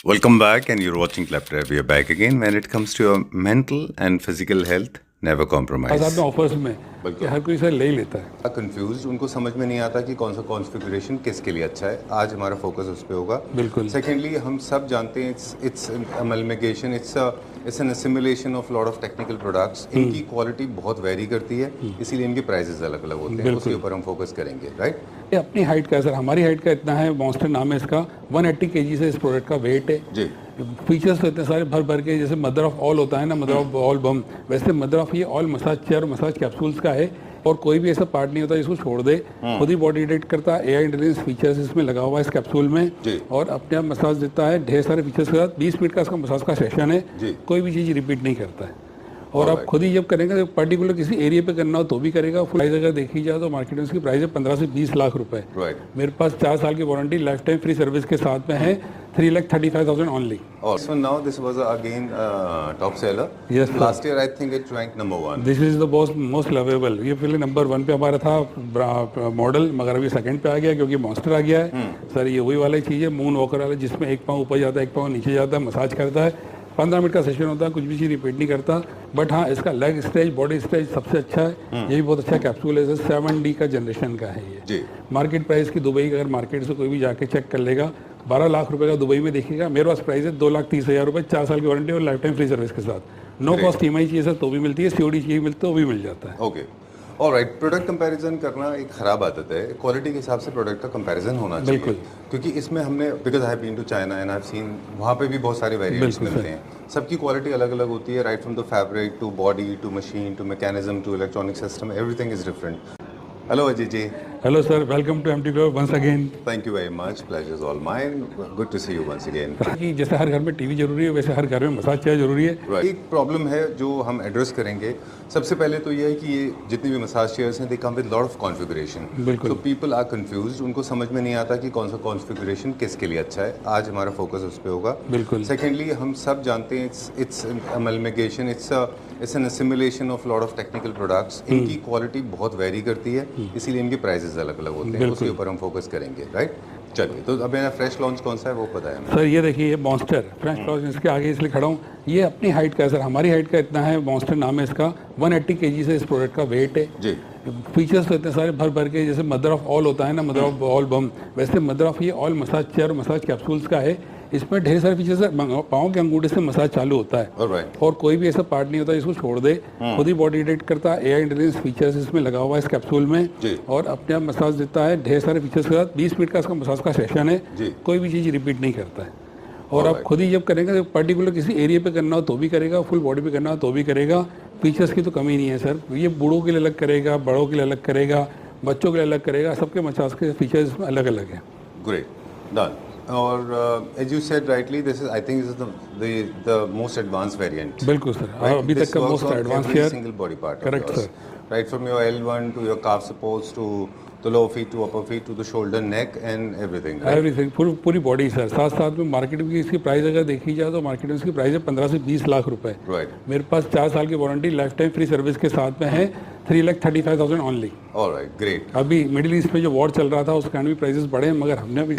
Welcome back, and you're watching Claptrap. We are back again. When it comes to your mental and physical health, never compromise. साथ में offers में कि हर कोई sir ले ही लेता है। कंफ्यूज, उनको समझ में नहीं आता कि कौन सा कॉन्फ़िगरेशन किसके लिए अच्छा है। आज हमारा फोकस उस पे होगा। बिल्कुल। सेकेंडली, हम सब जानते हैं it's amalgamation, it's an assimilation of lot of technical products. इनकी क्वालिटी बहुत वेरी करती है, इसीलिए इनके प्राइसेस अलग अलग होते हैं। उसके ऊपर हम फोकस करेंगे, राइट। ये अपनी हाइट का है सर, हमारी हाइट का इतना है, मॉन्स्टर नाम है इसका। 180 kg से इस प्रोडक्ट का वेट है जी। फीचर्स तो इतने सारे भर भर के, जैसे मदर ऑफ ऑल होता है ना, मदर ऑफ ऑल बम, वैसे मदर ऑफ ये ऑल मसाज चेयर और मसाज कैप्सूल्स का है। और कोई भी ऐसा पार्ट नहीं होता जिसको छोड़ दे, खुद ही बॉडी डिटेक्ट करता है। AI इंटेलिजेंस फीचर्स इसमें लगा हुआ है इस कैप्सूल में, और अपने आप मसाज देता है ढेर सारे फीचर्स के साथ। 20 मिनट का इसका मसाज का सेशन है, कोई भी चीज़ रिपीट नहीं करता है। और आप खुद ही जब करेंगे तो पर्टिकुलर किसी एरिया पे करना हो तो भी करेगा। फुल प्राइस अगर देखी जाए तो मार्केट में इसकी प्राइस है 15 से 20 लाख रुपए। मेरे पास 4 साल की warranty, life time free service के साथ में है। 3,35,000 only. So now this was again top seller. Yes, last year I think it ranked number 1. This is the most lovable. ये पहले नंबर 1 पे हमारा था मॉडल, मगर अभी सेकंड पे आ गया क्योंकि मॉन्स्टर आ गया है। सर ये वही वाली चीज़ है, मून वॉकर वाला, जिसमें एक पाँव ऊपर जाता है, एक पाँव नीचे जाता है, मसाज करता है। 15 मिनट का सेशन होता है, कुछ भी चीज़ रिपीट नहीं करता। बट हाँ, इसका लेग स्ट्रेच, बॉडी स्ट्रेच सबसे अच्छा है। ये भी बहुत अच्छा कैप्सूल है। 7D का जनरेशन का है ये जी। मार्केट प्राइस की दुबई का, अगर मार्केट से कोई भी जाके चेक कर लेगा, 12 लाख रुपए का दुबई में देखिएगा। मेरे पास प्राइस है 2,30,000 रुपये, 4 साल की वारंटी और लाइफ टाइम फ्री सर्विस के साथ। नो कॉस्ट EMI चाहिए सर तो भी मिलती है, COD चाहिए मिलता है तो भी मिल जाता है। Okay, alright. प्रोडक्ट कंपैरिजन करना एक खराब आदत है। क्वालिटी के हिसाब से प्रोडक्ट का कंपैरिजन होना चाहिए। बिल्कुल। क्योंकि इसमें हमने, because I have been to China and I have seen, वहाँ पे भी बहुत सारे वेरिएंट्स मिलते हैं। सबकी क्वालिटी अलग अलग होती है, right from the fabric to body to machine to mechanism to electronic system, everything is different. Hello Ajay ji. Hello sir, welcome to MT Club once again. Thank you very much, pleasure is all mine, good to see you once again. कि जैसे हर घर में TV जरूरी है, वैसे हर घर में massage chair जरूरी है। एक प्रॉब्लम है जो हम एड्रेस करेंगे। सबसे पहले तो ये है कि ये जितनी भी मसाज चेयर्स हैं, they come with lot of configuration. बिल्कुल। सो पीपल आर कंफ्यूज्ड, उनको समझ में नहीं आता कि कौन सा कॉन्फ़िगरेशन किसके लिए अच्छा है। आज हमारा फोकस उस पे होगा। बिल्कुल। सेकेंडली, हम सब जानते हैं it's amalgamation, it's an assimilation of lot of technical products. इनकी क्वालिटी बहुत वेरी करती है, इसीलिए इनके प्राइसेस अलग अलग होते हैं। उसके ऊपर हम फोकस करेंगे, राइट। चलिए, तो अब मेरा फ्रेश लॉन्च कौन सा है वो पता है सर। ये देखिए, ये मॉन्स्टर फ्रेश लॉन्च, इसके आगे इसलिए खड़ा हूँ। ये अपनी हाइट का है सर, हमारी हाइट का इतना है, मॉन्स्टर नाम है इसका। 180 kg से इस प्रोडक्ट का वेट है जी। फीचर्स तो इतने सारे भर भर के, जैसे मदर ऑफ ऑल होता है ना, मदर ऑफ ऑल बम, वैसे मदर ऑफ ये ऑल मसाज चेयर और मसाज कैप्सूल्स का है। इसमें ढेर सारे फीचर्स है। पाँव के अंगूठे से मसाज चालू होता है, और कोई भी ऐसा पार्ट नहीं होता जिसको छोड़ दे, खुद ही बॉडी डिटेक्ट करता है। AI इंटेलिजेंस फीचर्स इसमें लगा हुआ है इस कैप्सूल में, और अपने आप मसाज देता है ढेर सारे फीचर्स के साथ। 20 मिनट का इसका मसाज का सेशन है, कोई भी चीज़ रिपीट नहीं करता है। और आप खुद ही जब करेंगे तो पर्टिकुलर किसी एरिया पे करना हो तो भी करेगा, फुल बॉडी पे करना हो तो भी करेगा। फीचर्स की तो कमी नहीं है सर। ये बूढ़ों के लिए अलग करेगा, बड़ों के लिए अलग करेगा, बच्चों के लिए अलग करेगा। सबके मसाज के फीचर्स इसमें अलग अलग है। Great, done. और as you said rightly, this is, I think this is the most advance variant. बिल्कुल सर, अभी तक का मोस्ट एडवांस है। Single body part, correct sir. Right from your L1 to your calf supports to the lower feet to upper feet to the shoulder, neck and everything, right? Everything, पूरी body sir. साथ में market में इसकी price अगर देखी जाए तो market में इसकी प्राइस है 15 से 20 लाख रुपए। राइट। मेरे पास 4 साल की warranty, life time free service के साथ में है। 3,35,000 ओनली। Alright, great. अभी मिडिल ईस्ट में जो वॉर चल रहा था उसके कारण भी प्राइसेस बढ़े, मगर हमने अभी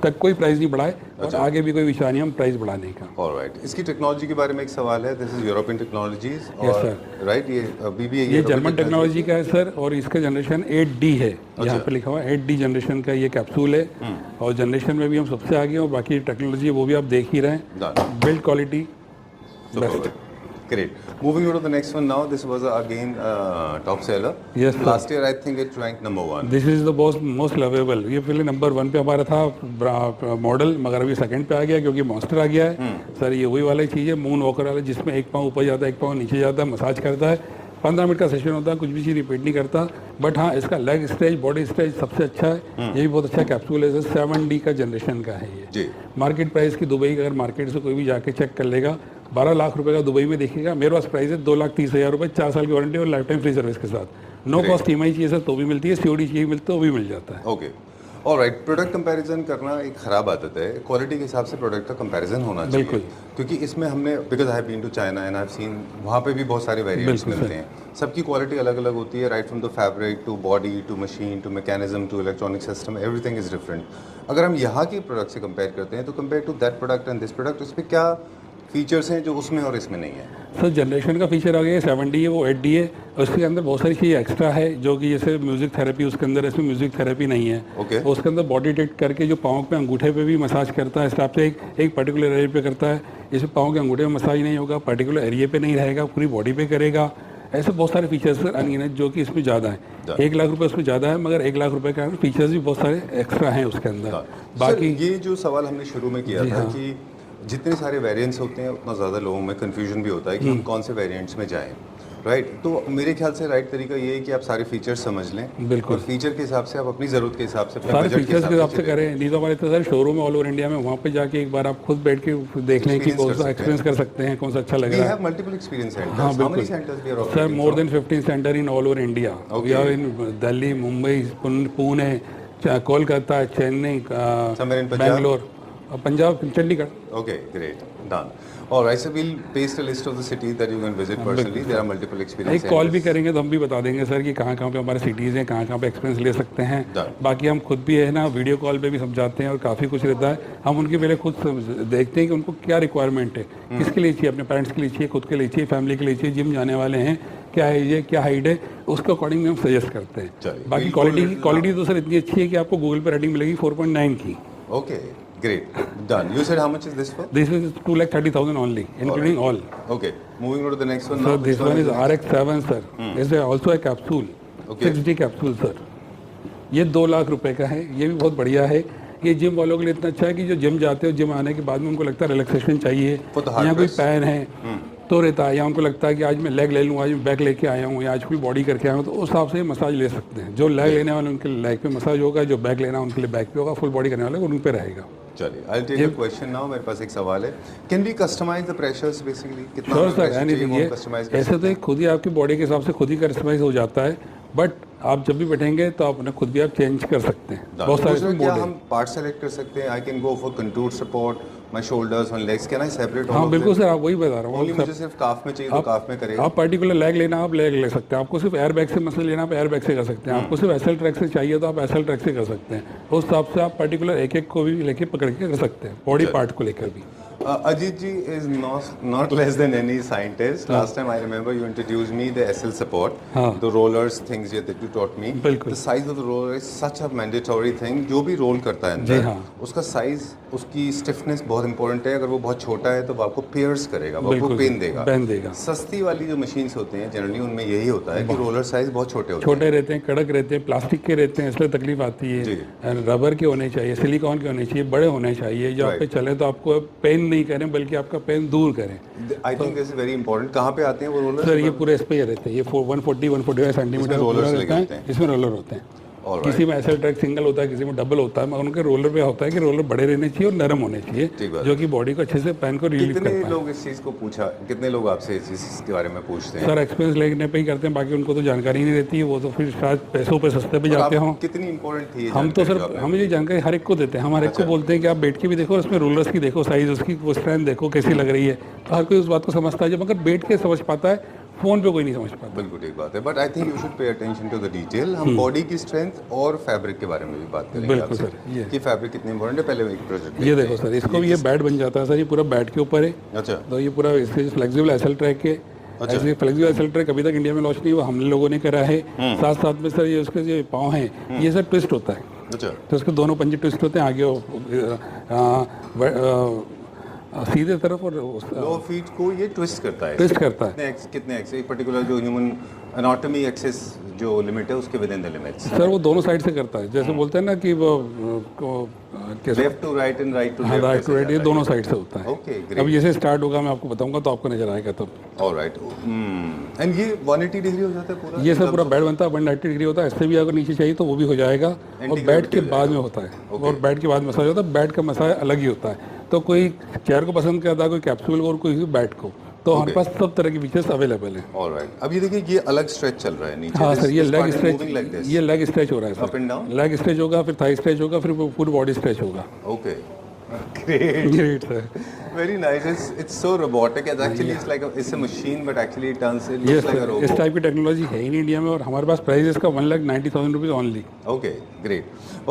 तक कोई प्राइस नहीं बढ़ाए, और आगे भी कोई विचार नहीं हम प्राइस बढ़ाने का। ऑलराइट। इसकी टेक्नोलॉजी के बारे में एक सवाल है। This is European technologies, yes sir, right. ये अभी भी ये जर्मन टेक्नोलॉजी का है सर, और इसका जनरेशन 8D है। यहाँ पे लिखा हुआ है 8D जनरेशन का ये कैप्सूल है, और जनरेशन में भी हम सबसे आगे, और बाकी टेक्नोलॉजी वो भी आप देख ही रहे हैं। Build quality best. Great. Moving on to the next one now. This was again top seller. Yes, last year I think it ranked number 1. This is the most lovable. ये पहले नंबर 1 पे हमारा था मॉडल, मगर अभी second पे आ गया क्योंकि मॉन्स्टर आ गया है। सर ये वही वाली चीज़ है, मून वॉकर वाला, जिसमें एक पाँव ऊपर जाता है, एक पाँव नीचे जाता है, मसाज करता है। 15 मिनट का सेशन होता है, कुछ भी चीज़ रिपीट नहीं करता। बट हाँ, इसका लेग स्ट्रेच, बॉडी स्ट्रेच सबसे अच्छा है। ये भी बहुत अच्छा कैप्सूल है। 7D का जनरेशन का है ये। मार्केट प्राइस की दुबई का, अगर मार्केट से कोई भी जाके चेक कर लेगा, 12 लाख रुपए का दुबई में देखिएगा। मेरे पास प्राइस है 2,30,000 रुपये, 4 साल की वारंटी और लाइफ टाइम फ्री सर्विस के साथ। नो कॉस्ट EMI चाहिए सर तो भी मिलती है, COD चाहिए मिलता है तो भी मिल जाता है। ओके, ऑलराइट, प्रोडक्ट कंपैरिजन करना एक ख़राब आदत है। क्वालिटी के हिसाब से प्रोडक्ट का कंपैरिजन होना चाहिए। बिल्कुल। क्योंकि इसमें हमने, because I have been to China and I have seen, वहाँ पे भी बहुत सारे वेरिएंट्स मिलते हैं। सबकी क्वालिटी अलग अलग होती है, right from the fabric to body to machine to mechanism to electronic system, everything is different. अगर हम यहाँ के प्रोडक्ट से कंपेयर करते हैं तो compare to that product and this product, उस पर क्या फीचर्स हैं जो उसमें और इसमें नहीं है? सर जनरेशन का फीचर आ गया 7D है, वो 8D है, उसके अंदर बहुत सारी चीज़ें एक्स्ट्रा है जो कि जैसे म्यूज़िक थेरेपी उसके अंदर, इसमें म्यूज़िक थेरेपी नहीं है। ओके। उसके अंदर बॉडी डिटेक्ट करके जो पाँव पे अंगूठे पे भी मसाज करता है, इस टाइप से एक पर्टिकुलर एरिया पे करता है। इसमें पाँव के अंगूठे में मसाज नहीं होगा, पर्टिकुलर एरिया पे नहीं रहेगा, पूरी बॉडी पे करेगा। ऐसे बहुत सारे फीचर्स सर अनगिनत जो कि इसमें ज़्यादा है। 1 लाख रुपये उसमें ज़्यादा है, मगर 1 लाख रुपये का फीचर्स भी बहुत सारे एक्स्ट्रा हैं उसके अंदर। बाकी ये जो सवाल हमने शुरू में किया था कि जितने सारे वेरिएंट्स होते हैं उतना ज़्यादा लोगों में कन्फ्यूजन भी होता है कि हम कौन से वेरिएंट्स में जाएं, राइट? तो मेरे ख्याल से राइट तरीका ये है कि आप सारे फीचर्स समझ लें। बिल्कुल। और फीचर के हिसाब से आप अपनी ज़रूरत के हिसाब से, सारे फीचर्स के हिसाब से करें। नहीं तो हमारे तो सर शोरूम है ऑल ओवर इंडिया में, वहाँ पे जाके एक बार आप खुद बैठ के देख लें कि कौन सा एक्सपीरियंस कर सकते हैं, कौन सा अच्छा लग रहा है। Multiple experience centres. हाँ how many centres we are operating? Sir more than 15 centre in all over India. We are in Delhi, Mumbai, Pune, Kolkata, Chennai, Bangalore, Punjab, Chandigarh. Okay, great. Done. All right, so we'll paste a list of the cities that you can visit personally. There are multiple experience एक call भी करेंगे तो हम भी बता देंगे sir कि कहाँ कहाँ पे हमारे सिटीज़ हैं, कहाँ कहाँ पे एक्सपीरियंस ले सकते हैं। बाकी हम खुद भी है ना वीडियो कॉल पे भी समझाते हैं और काफ़ी कुछ रहता है। हम उनके पहले खुद देखते हैं कि उनको क्या रिक्वायरमेंट है, किसके लिए चाहिए, अपने पेरेंट्स के लिए चाहिए, खुद के लिए चाहिए, फैमिली के लिए चाहिए, जिम जाने वाले हैं, क्या एज है, क्या हाइट है, उसके अकॉर्डिंग हम सजेस्ट करते हैं। बाकी क्वालिटी तो सर इतनी अच्छी है कि आपको गूगल पर रेटिंग मिलेगी 4.9 की। Okay, great. Done. You said how much is this for? This is 2,30,000 only, including all. Okay. Moving on to the next one. So this one is RX7 sir. It's also a capsule. Okay. 6D capsule sir. ये 2 लाख रुपए का है, ये भी बहुत बढ़िया है। ये जिम वालों के लिए इतना अच्छा है कि जो जिम जाते हो, जिम आने के बाद में उनको लगता है रिलैक्सेशन चाहिए, या कोई पैन है तो रहता है, या उनको लगता है कि आज मैं लेग ले लूँ, आज मैं बैक लेके आया हूँ, या आज कोई बॉडी करके आया हूँ, तो उस हिसाब से मसाज ले सकते हैं। जो लेग लेने वाले उनके लिए लेग पे मसाज होगा, जो बैक लेना उनके लिए बैक पे होगा, फुल बॉडी करने वाले उन पे रहेगा। चलिए, I take a question now. मेरे पास एक सवाल है, can we customize the pressures basically? कितना सर ऐसे तो खुद ही आपकी बॉडी के हिसाब से खुद ही कस्टमाइज हो जाता है, बट आप जब भी बैठेंगे तो आप खुद भी आप चेंज कर सकते हैं। बहुत सारे क्या हम पार्ट सेलेक्ट कर सकते हैं? I can go for contour support, my shoulders and legs, can I separate? हाँ बिल्कुल सर, आप वही बता रहा हूँ। मुझे सिर्फ काफ में चाहिए तो काफ में करेगा। आप पर्टिकुलर लेग लेना, आप लेग ले सकते हैं। आपको सिर्फ एयर बैग से मसल लेना, आप एयर बैग से कर सकते हैं। आपको सिर्फ एसएल ट्रैक से चाहिए तो आप एसएल ट्रैक से कर सकते हैं। उस हिसाब से आप पर्टिकुलर एक एक को भी लेके पकड़ के कर सकते हैं, बॉडी पार्ट को लेकर भी। Ajit ji is not less than any scientist. Last time I remember you introduced me the SL support, the rollers things that you taught me. The size of the roller is such a mandatory thing. जो भी role करता है अंदर, उसका size, उसकी stiffness बहुत important है। अगर वो बहुत छोटा है तो वो आपको पियर्स करेगा, वो आपको पेन देगा। सस्ती वाली जो मशीन्स होती हैं जनरली उनमें यही होता है कि रोलर साइज बहुत छोटे रहते हैं, कड़क रहते हैं, प्लास्टिक के रहते हैं, इसलिए तकलीफ आती है। रबर के होने चाहिए, सिलिकॉन के होने चाहिए, बड़े होने चाहिए, जो आप पे चले तो आपको पेन नहीं करें बल्कि आपका पेन दूर करें। आई think this is very important. कहाँ पे आते हैं वो रोलर? सर ये पूरे इस पे रहते हैं, ये 140-145 सेंटीमीटर रोलर रहते हैं, इसमें रोलर होते हैं। किसी में एसएल ट्रैक सिंगल होता है, किसी में डबल होता है, मगर उनके रोलर पे होता है कि रोलर बड़े रहने चाहिए और नरम होने चाहिए, जो कि बॉडी को अच्छे से पैन को रिलीव करता है। कितने लोग इस चीज़ को पूछा, कितने लोग आपसे इस चीज़ के बारे में पूछते हैं? सर एक्सपीरियंस लेने पे ही करते हैं, बाकी उनको तो जानकारी नहीं रहती है, वो तो फिर शायद पैसों पे सस्ते पे जाते हों। कितनी इंपॉर्टेंट थी हम तो सर, हम ये जानकारी हर एक को देते हैं। हम हर एक को बोलते हैं कि आप बैठ के भी देखो, उसमें रोलर्स की देखो साइज, उसकी वो स्ट्रेंथ देखो कैसी लग रही है, तो हर कोई उस बात को समझता है, जब मगर बैठ के समझ पाता है, फोन पे कोई नहीं समझ पाता। बिल्कुल ठीक बात है, but I think you should pay attention to the detail. हम बॉडी की स्ट्रेंथ और फैब्रिक के बारे में भी बात करेंगे। बिल्कुल सर, ये फैब्रिक कितनी इंपॉर्टेंट है, पहले एक प्रोजेक्ट ये देखो सर, इसको भी ये बैट बन जाता है सर, ये पूरा बैट के ऊपर है। अच्छा, तो ये पूरा इसके फ्लेक्सिबल एसएल ट्रैक के, ऐसे फ्लेक्सिबल एसएल ट्रैक अभी तक इंडिया में लॉन्च नहीं हुआ, हम लोगों ने करा है। साथ साथ में सर ये उसके जो पाँव हैं, ये सर ट्विस्ट होता है। अच्छा, तो उसके दोनों पंजे ट्विस्ट होते हैं, आगे सीधे तरफ और लो फीट को ये ट्विस्ट करता है। कितने एक्स एक पर्टिकुलर जो ह्यूमन एनाटॉमी एक्सेस जो लिमिट है उसके with in the limits? Sir वो दोनों साइड से करता है, जैसे बोलते हैं ना कि वो left to right and right to right, ये दोनों साइड से होता है। ओके, अब जैसे स्टार्ट होगा मैं आपको बताऊंगा तो आपको नजर आएगा तब। ऑलराइट, एंड ये 180 डिग्री हो जाता है पूरा? ये सर पूरा बेड बनता है 190 डिग्री होता है। इससे भी अगर नीचे चाहिए तो वो भी हो जाएगा, और बेड के बाद में होता है, और बेड के बाद मसाज होता है। बेड का मसाज अलग ही होता है। तो कोई चेयर को पसंद करता है, कोई कैप्सूल को और कोई बैट को, तो हमारे पास सब तरह के फीचर्स अवेलेबल हैं। ऑलराइट, अब ये देखिए ये अलग स्ट्रेच चल रहा है नीचे। हाँ सर, ये लेग like स्ट्रेच, ये लेग स्ट्रेच हो रहा है sir. Up and down leg stretch होगा, फिर थाई स्ट्रेच होगा, फिर पूरी बॉडी स्ट्रेच होगा। Okay, great great sir. Very nice. It's so robotic, actually it's like it's a machine but actually it turns it yes looks like a sir, robot. इस type की technology है ही नहीं India में, और हमारे पास price इसका 1,90,000 rupees only. Okay, great.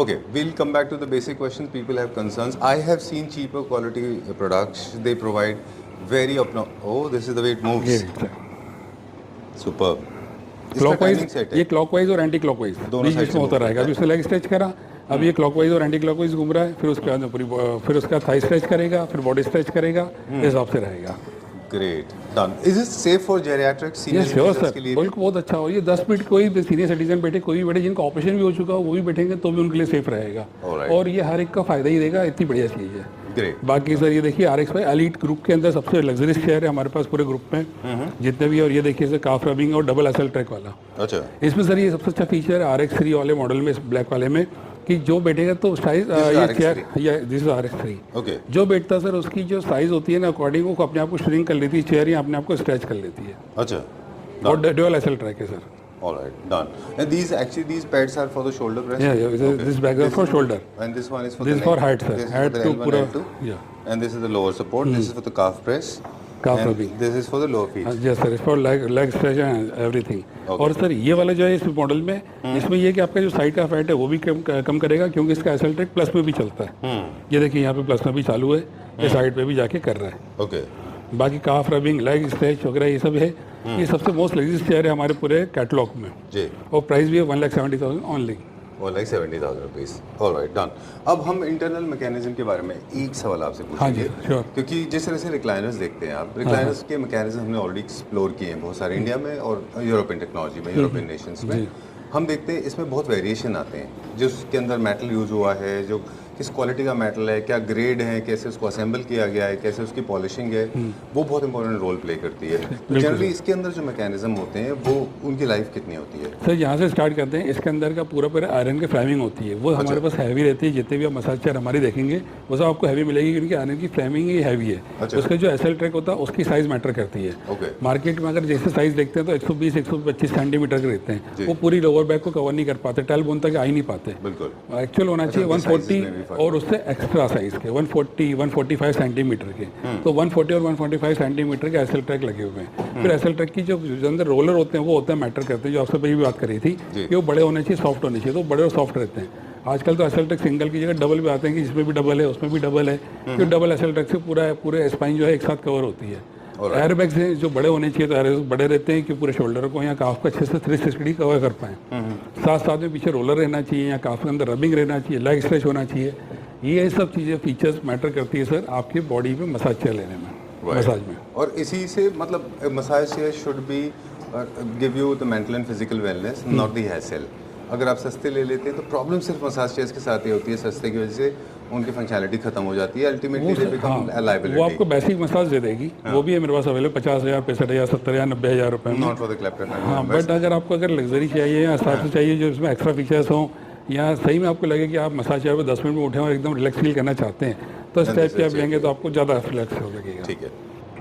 Okay, we'll come back to the basic questions. People have concerns. I have seen cheaper quality products. They provide very oh, this is the way it moves. Superb. इसका timing clockwise, set है। ये clockwise और anti clockwise दोनों बीच side बीच से में होता move रहेगा। अभी करता उसने लेग स्ट्रेच करा, अब ये क्लॉकवाइज और एंटी क्लॉकवाइज घूम रहा है, फिर उसके बाद पूरी फिर उसका थाई स्ट्रेच करेगा, फिर बॉडी स्ट्रेच करेगा, इस हिसाब से रहेगा। Great. Done. Is it safe for geriatric senior ये श्योर citizens सर, के लिए? बिल्कुल बहुत अच्छा हो। ये 10 मिनट कोई भी सीनियर सिटीजन बैठे, कोई भी बैठे, जिनका ऑपरेशन भी हो चुका हो वो भी बैठेंगे तो भी उनके लिए सेफ रहेगा। Alright. और ये हर एक का फायदा ही देगा, इतनी बढ़िया चीज़ है। Great. बाकी सर ये देखिए RX5 एलीट ग्रुप के अंदर सबसे लग्जरियस चेयर है हमारे पास पूरे ग्रुप में जितने भी। और ये देखिए सर काफ रबिंग और डबल एसल ट्रैक वाला। अच्छा। इसमें सर ये सबसे अच्छा फीचर है RX3 वाले मॉडल में, इस ब्लैक वाले में, कि जो बैठेगा तो साइज ये चेयर, या दिस इज RX3, Okay. जो बैठता सर उसकी जो साइज होती है ना अकॉर्डिंग वो अपने आप को श्रिंक कर लेती है चेयर, या अपने आप को स्ट्रेच कर लेती है। अच्छा। और डुअल एसल ट्रैक है sir. Alright, done. And these pads are for the shoulder press? This bag is for shoulder. And this one is for This the is for neck. height, sir. This is Height for the to L1, पूरा, L2. yeah. And this is the lower support. This is for the calf press. Calf and rubbing. This is for the lower feet. Yes sir, for leg stretch and everything. और sir ये वाला जो है इस model में, इसमें ये कि आपका जो साइड का फैट है वो भी कम करेगा, क्योंकि इसका एसल ट्रैक प्लस में भी चलता है। ये देखिए यहाँ पे प्लस में भी चालू है, ये साइड पे भी जाके कर रहा है। Okay. बाकी काफ रबिंग, लेग स्ट्रेच वगैरह ये सब है। ये सबसे मोस्ट लग्जरियस चेयर है हमारे पूरे कैटलॉग में, जी। और प्राइस भी है 1,70,000 only. Or like 70,000 rupees. All right, done. अब हम इंटरनल मैकेनिज्म के बारे में एक सवाल आपसे हाँ जी, पूछेंगे, श्योर। क्योंकि जिस तरह से रिक्लाइनर्स देखते हैं आप, रिक्लाइनर्स के मैकेनिज्म हमने ऑलरेडी एक्सप्लोर किए हैं बहुत सारे इंडिया में और यूरोपियन टेक्नोलॉजी में, यूरोपियन नेशंस में। हम देखते हैं इसमें बहुत वेरिएशन आते हैं, जो उसके अंदर मेटल यूज हुआ है, जो किस क्वालिटी का मेटल है, क्या ग्रेड है, कैसे उसको असेंबल किया गया है, कैसे उसकी पॉलिशिंग है, वो बहुत इंपॉर्टेंट रोल प्ले करती है। तो जनरली इसके अंदर जो मैकेनिज्म होते हैं वो उनकी लाइफ कितनी होती है? सर यहाँ से स्टार्ट करते हैं। इसके अंदर का पूरा आयरन की फ्रेमिंग होती है, वो हमारे पास हैवी रहती है। जितने भी आप मसाज चेयर हमारी देखेंगे वो सब आपको हैवी मिलेगी, क्योंकि आयरन की फ्रेमिंग ही हैवी है। उसका जो एसल ट्रैक होता है उसकी साइज मैटर करती है। मार्केट में अगर जैसे साइज देखते हैं तो 120-125 सेंटीमीटर के रहते हैं, वो पूरी लोअर बैक को कवर नहीं कर पाते, टेल बोन तक आ ही नहीं पाते। बिल्कुल एक्चुअल होना चाहिए 140 और उससे एक्स्ट्रा साइज के 140-145 सेंटीमीटर के। तो 140 और 145 सेंटीमीटर के एसल ट्रैक लगे हुए हैं। फिर एसल ट्रैक की जो अंदर रोलर होते हैं वो होते हैं मैटर करते हैं, जो आपसे पहले भी बात करी थी कि वो बड़े होने चाहिए, सॉफ्ट होने चाहिए, तो बड़े और सॉफ्ट रहते हैं। आजकल तो एसल ट्रैक सिंगल की जगह डबल भी आते हैं, कि जिसमें भी डबल है उसमें भी डबल है, क्योंकि डबल एसल ट्रैक से पूरे स्पाइन जो है एक साथ कवर होती है। एयर बैग्स हैं जो बड़े होने चाहिए, तो एयर बड़े रहते हैं कि पूरे शोल्डर को या काफ को अच्छे से 360 कवर कर पाएँ। साथ में पीछे रोलर रहना चाहिए, या काफ के अंदर रबिंग रहना चाहिए, लेग स्ट्रेच होना चाहिए। ये सब चीज़ें फीचर्स मैटर करती है सर आपकी बॉडी में मसाज चेयर लेने में, मसाज में। और इसी से मतलब massage chair should be give you the mental and physical wellness, not the hassle. अगर आप सस्ते ले लेते हैं तो प्रॉब्लम सिर्फ मसाज चेयर्स के साथ ही होती है, सस्ते की वजह से उनकी फंक्शनैलिटी खत्म हो जाती है, ultimately they become a liability. वो आपको बेसिक मसाज दे देगी, वो भी है मेरे पास अवेलेबल 50,000, 65,000, 70,000, 90,000 रुपये में। Not for the Clapton. हाँ, बट अगर आपको अगर लग्जरी चाहिए या हिसाब से चाहिए जो इसमें एक्स्ट्रा फीचर्स हों, या सही में आपको लगे कि आप मसाज चेयर पे 10 मिनट में उठे और एकदम रिलैक्स फील करना चाहते हैं, तो इस टाइप के आप लेंगे तो आपको ज़्यादा रिलैक्स हो लगेगा। ठीक है।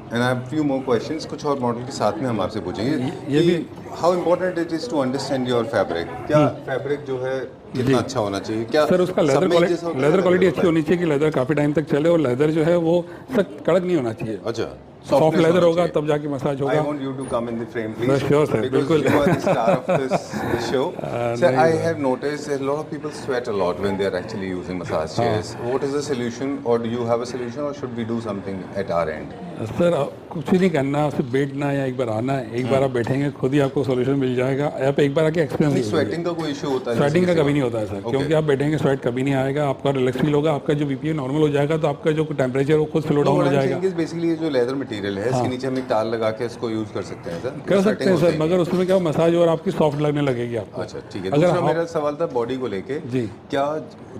And I have few more questions, कुछ और मॉडल के साथ में हम आपसे पूछेंगे। ये भी how important it is to understand your fabric. क्या फैब्रिक जो है कितना अच्छा होना चाहिए? क्या सर उसका लेदर क्वालिटी अच्छी होनी चाहिए, कि लेदर काफ़ी टाइम तक चले, और लेदर जो है वो सख्त कड़क नहीं होना चाहिए। अच्छा, सॉफ्ट लेदर होगा तब जाके मसाज होगा। I want you to come in the frame, please. Sure, sir. Because you are the star of this show. Sir, I have noticed that a lot of people sweat a lot when they are actually using massage chairs. What is the solution, or do you have a solution, or should we do something at our end? Sir कुछ नहीं करना, सिर्फ बैठना है, एक बार आना है, एक बार आप बैठेंगे खुद ही आपको सोल्यूशन मिल जाएगा। आप एक बार आके एक्सपीरियंस। स्वेटिंग का कोई इशू होता है? स्वेटिंग का कभी नहीं होता है सर, क्योंकि आप बैठेंगे स्वेट कभी नहीं आएगा, आपका रिलैक्स फील होगा, आपका जो बीपी नॉर्मल हो जाएगा, तो आपका जो टेम्परेचर वो खुद स्लो डाउन हो जाएगा। बेसिकली ये जो लेदर मटेरियल है इसके नीचे हम एक तार लगा के इसको यूज कर सकते हैं सर? कर सकते हैं सर, मगर उसमें क्या मसाज और आपकी सॉफ्ट लगने लगेगी आपको। अच्छा ठीक है। दूसरा मेरा सवाल था बॉडी को लेके जी, क्या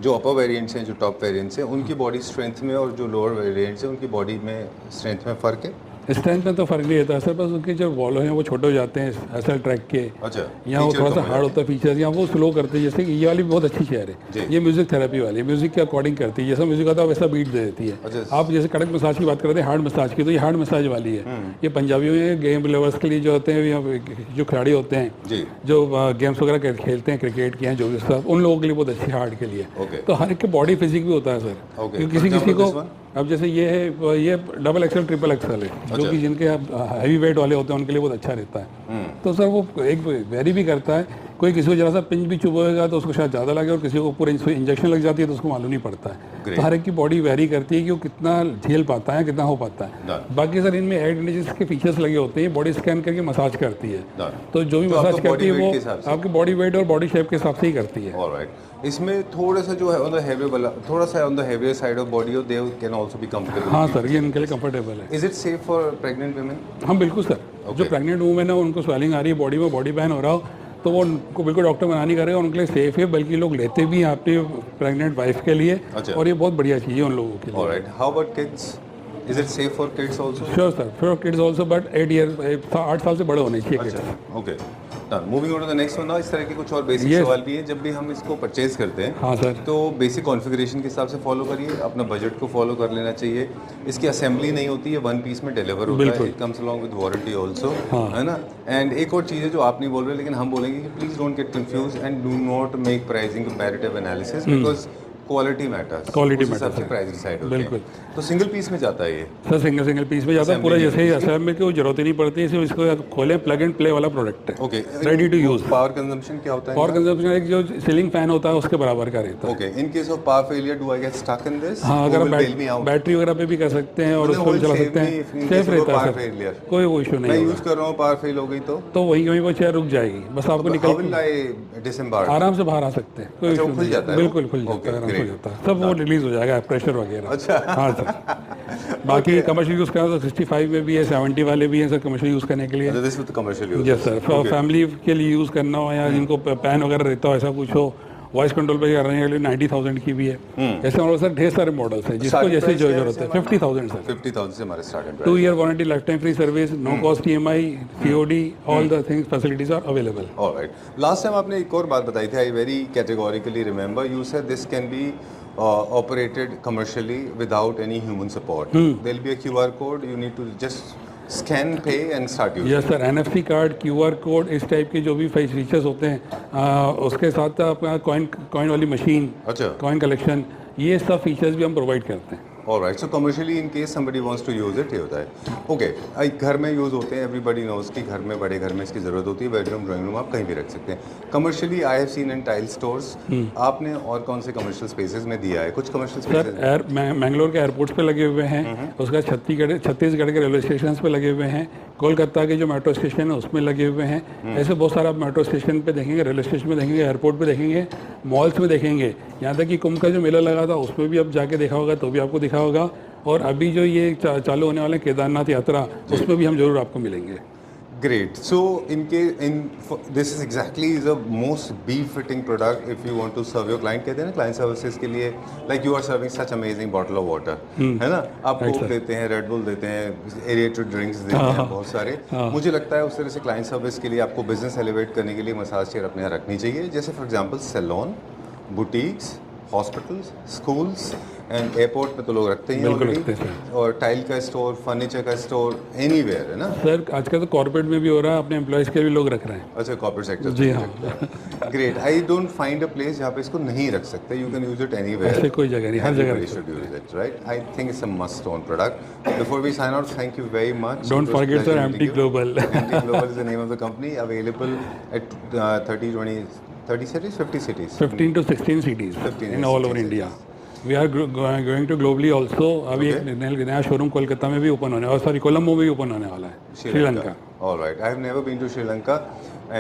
जो अपर वेरिएंट्स हैं, जो टॉप वेरिएंट्स हैं, उनकी बॉडी स्ट्रेंथ में और जो लोअर वेरिएंट्स हैं उनकी बॉडी में स्ट्रेंथ में फ़र्क है? स्ट्रेंथ में तो फर्क नहीं रहता सर, बस उनके जो वॉलो हैं वो छोटे हो जाते हैं एसएल ट्रैक के। अच्छा, यहाँ वो थोड़ा सा हार्ड होता है फीचर्स, यहाँ वो स्लो करते हैं। जैसे कि ये वाली बहुत अच्छी चेयर है, ये म्यूजिक थेरेपी वाली है, म्यूजिक के अकॉर्डिंग करती है, जैसा म्यूजिक आता है वैसा बीट दे देती है। अच्छा। आप जैसे कड़क मसाज की बात करते हैं, हार्ड मसाज की, तो ये हार्ड मसाज वाली है। ये पंजाबियों में गेम लवर्स के लिए जो होते हैं, जो खिलाड़ी होते हैं जो गेम्स वगैरह खेलते हैं, क्रिकेट के हैं जो भी सब, उन लोगों के लिए बहुत अच्छी हार्ड के लिए। तो हर एक के बॉडी फिजिक भी होता है सर, क्योंकि किसी को अब जैसे ये है, ये डबल एक्सल ट्रिपल एक्सल है, जो कि जिनके हैवी वेट वाले होते हैं उनके लिए बहुत अच्छा रहता है। तो सर वो एक वेरी भी करता है, कोई किसी को जरा सा पिंच भी चुभेगा तो उसको शायद ज़्यादा लगे, और किसी को पूरे इंजेक्शन लग जाती है तो उसको मालूम नहीं पड़ता है। तो हर एक की बॉडी वेरी करती है कि वो कितना झेल पाता है, कितना हो पाता है। बाकी सर इनमें एडवांटेजेस के फीचर्स लगे होते हैं, बॉडी स्कैन करके मसाज करती है, तो जो भी मसाज करती है वो आपकी बॉडी वेट और बॉडी शेप के हिसाब से ही करती है। इसमें थोड़ा सा जो है ऑन द हेवी वाला, थोड़ा सा on the heavier side of body, they can also be comfortable. हाँ सर, ये इनके लिए कंफर्टेबल है। Is it safe for pregnant women? हाँ बिल्कुल सर, जो प्रेग्नेंट वुमेन है उनको स्वेलिंग आ रही है बॉडी में, बॉडी बैन हो रहा हो, तो वो उनको बिल्कुल डॉक्टर मना नहीं करेगा, उनके लिए सेफ है, बल्कि लोग लेते भी हैं अपनी प्रेग्नेंट वाइफ के लिए। और ये बहुत बढ़िया चीज़ है उन लोगों के लिए। Alright, how about kids? Is it safe for kids also? Sure sir, for kids also, but 8 साल से बड़े होने चाहिए kids। Okay, done. Moving on to the next one now, इस तरह के कुछ और बेसिक सवाल भी हैं। जब भी हम इसको परचेज करते हैं, हाँ सर, तो बेसिक कॉन्फ़िगरेशन के हिसाब से फॉलो करिए, अपना बजट को फॉलो कर लेना चाहिए। इसकी असेंबली नहीं होती है, वन पीस में डिलीवर होता है, it comes along with warranty also, है ना। एंड एक और चीज़ है जो आप नहीं बोल रहे लेकिन हम बोलेंगे कि please don't get confuse and do not make pricing comparative analysis, because quality matters, सबसे प्राइसिंग साइड होती है। बिल्कुल। तो सिंगल पीस में जाता है ये सर, सिंगल पीस में जाता है पूरा, जैसे ही असेंबली की जरूरत ही नहीं पड़ती है, सिर्फ इसको खोलें, प्लग एंड प्ले वाला प्रोडक्ट है। Okay, ready to use. Power consumption क्या होता है? पावर कंजम्पशन एक जो सीलिंग फैन होता है उसके बराबर का रहता है। Okay, in case of power failure do I get stuck in this? हाँ, अगर बैटरी वगैरह पे भी कर सकते हैं और उसको भी चला सकते हैं, सेफ रहता है सर, कोई वो इशू नहीं। मैं यूज कर रहा हूँ, पावर फेल हो गई तो वहीं वो चेयर रुक जाएगी, बस आपको निकल आराम से बाहर आ सकते हैं, कोई इशू नहीं है, बिल्कुल खुल जाता है, सब रिलीज हो जाएगा प्रेशर वगैरह। अच्छा, हाँ सर। बाकी कमर्शियल यूज़ करना तो 65 में भी है, 70 वाले भी हैं सर कमर्शियल यूज़ करने के लिए। यस सर, फैमिली के लिए यूज़ करना हो या जिनको पैन वगैरह रहता हो, ऐसा कुछ हो, वॉइस कंट्रोल पे करने के लिए 90,000 की भी है। ऐसे हमारे सर ढेर सारे मॉडल्स हैं, जिसको जैसे जो जरूरत है। 50,000 सर, 50,000 से हमारे starting 2 year warranty, life time free service, no cost EMI, COD, all the things facilities are available. Alright, last time आपने एक और बात बताई थी, I very categorically remember, you said this can be operated commercially without any human support. There'll be a QR code, you need to just scan, pay and start using. Yes sir, NFC card, QR code, इस type के जो भी features होते हैं, उसके साथ आपका coin वाली मशीन, अच्छा, कॉइन कलेक्शन, ये सब फीचर्स भी हम प्रोवाइड करते हैं। Alright, so commercially in case somebody wants to use it, ये होता है। ओके, घर में यूज़ होते हैं, एवरीबडी नोज कि घर में, बड़े घर में इसकी ज़रूरत होती है, बेडरूम, ड्राइंग रूम, आप कहीं भी रख सकते हैं। Commercially I have seen in tile stores, आपने और कौन से कमर्शियल स्पेसेस में दिया है? कुछ कमर्शियल स्पेसेस मैंगलोर के एयरपोर्ट्स पे लगे हुए हैं, उसका छत्तीसगढ़ के रेलवे स्टेशन पे लगे हुए हैं, कोलकाता के जो मेट्रो स्टेशन है उसमें लगे हुए हैं। ऐसे बहुत सारे आप मेट्रो स्टेशन पे देखेंगे, रेलवे स्टेशन पे देखेंगे, एयरपोर्ट पे देखेंगे, मॉल्स में देखेंगे, यहाँ तक कि कुंभ का जो मेला लगा था उसमें भी आप जाके देखा होगा तो भी आपको दिखा होगा, और अभी जो ये चालू होने वाले केदारनाथ यात्रा, उसमें भी हम जरूर आपको मिलेंगे। Great. So this is exactly the most befitting product if you want to serve your client. कहते हैं ना client services के लिए, like you are serving such amazing bottle of water, है ना, आप कोक देते हैं, रेड बुल देते हैं, एरिएटेड ड्रिंक्स देते हैं, बहुत सारे। मुझे लगता है उस तरह से क्लाइंट सर्विस के लिए आपको बिजनेस एलिवेट करने के लिए मसाज चेयर अपने यहाँ रखनी चाहिए, जैसे for example salon, boutiques, hospitals, schools and airport पे तो लोग रखते ही हैं, और टाइल का स्टोर, फर्नीचर का स्टोर, एनीवेयर, है ना सर। आजकल तो कॉर्पोरेट में भी हो रहा है, अपने एम्प्लॉयज के भी लोग रख रहे हैं। अच्छा, कॉर्पोरेट सेक्टर, जी हाँ। Great, I don't find a place जहाँ पे इसको नहीं रख सकते, you can use it anywhere, ऐसे कोई जगह नहीं, हर जगह should use it, right. I think it's a must own product. Before we sign out, thank you very much. Don't forget sir, MT global. MT global is the name of the company, available at 30 cities, 50 cities, 15 to 16 cities in all over India. We are going to globally also. अभी एक नया showroom Kolkata में भी open होने, और sorry Colombo में भी open होने वाला है, Sri Lanka. All right, I have never been to Sri Lanka,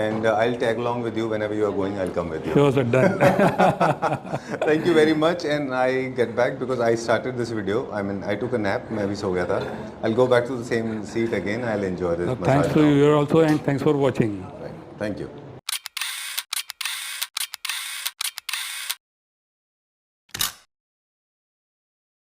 and I'll tag along with you whenever you are going. I'll come with you. Sure, sir, done. Thank you very much, and I get back because I started this video. I mean, I took a nap, मैं भी सो गया था. I'll go back to the same seat again. I'll enjoy this. Thanks to you also, and thanks for watching. Right. Thank you.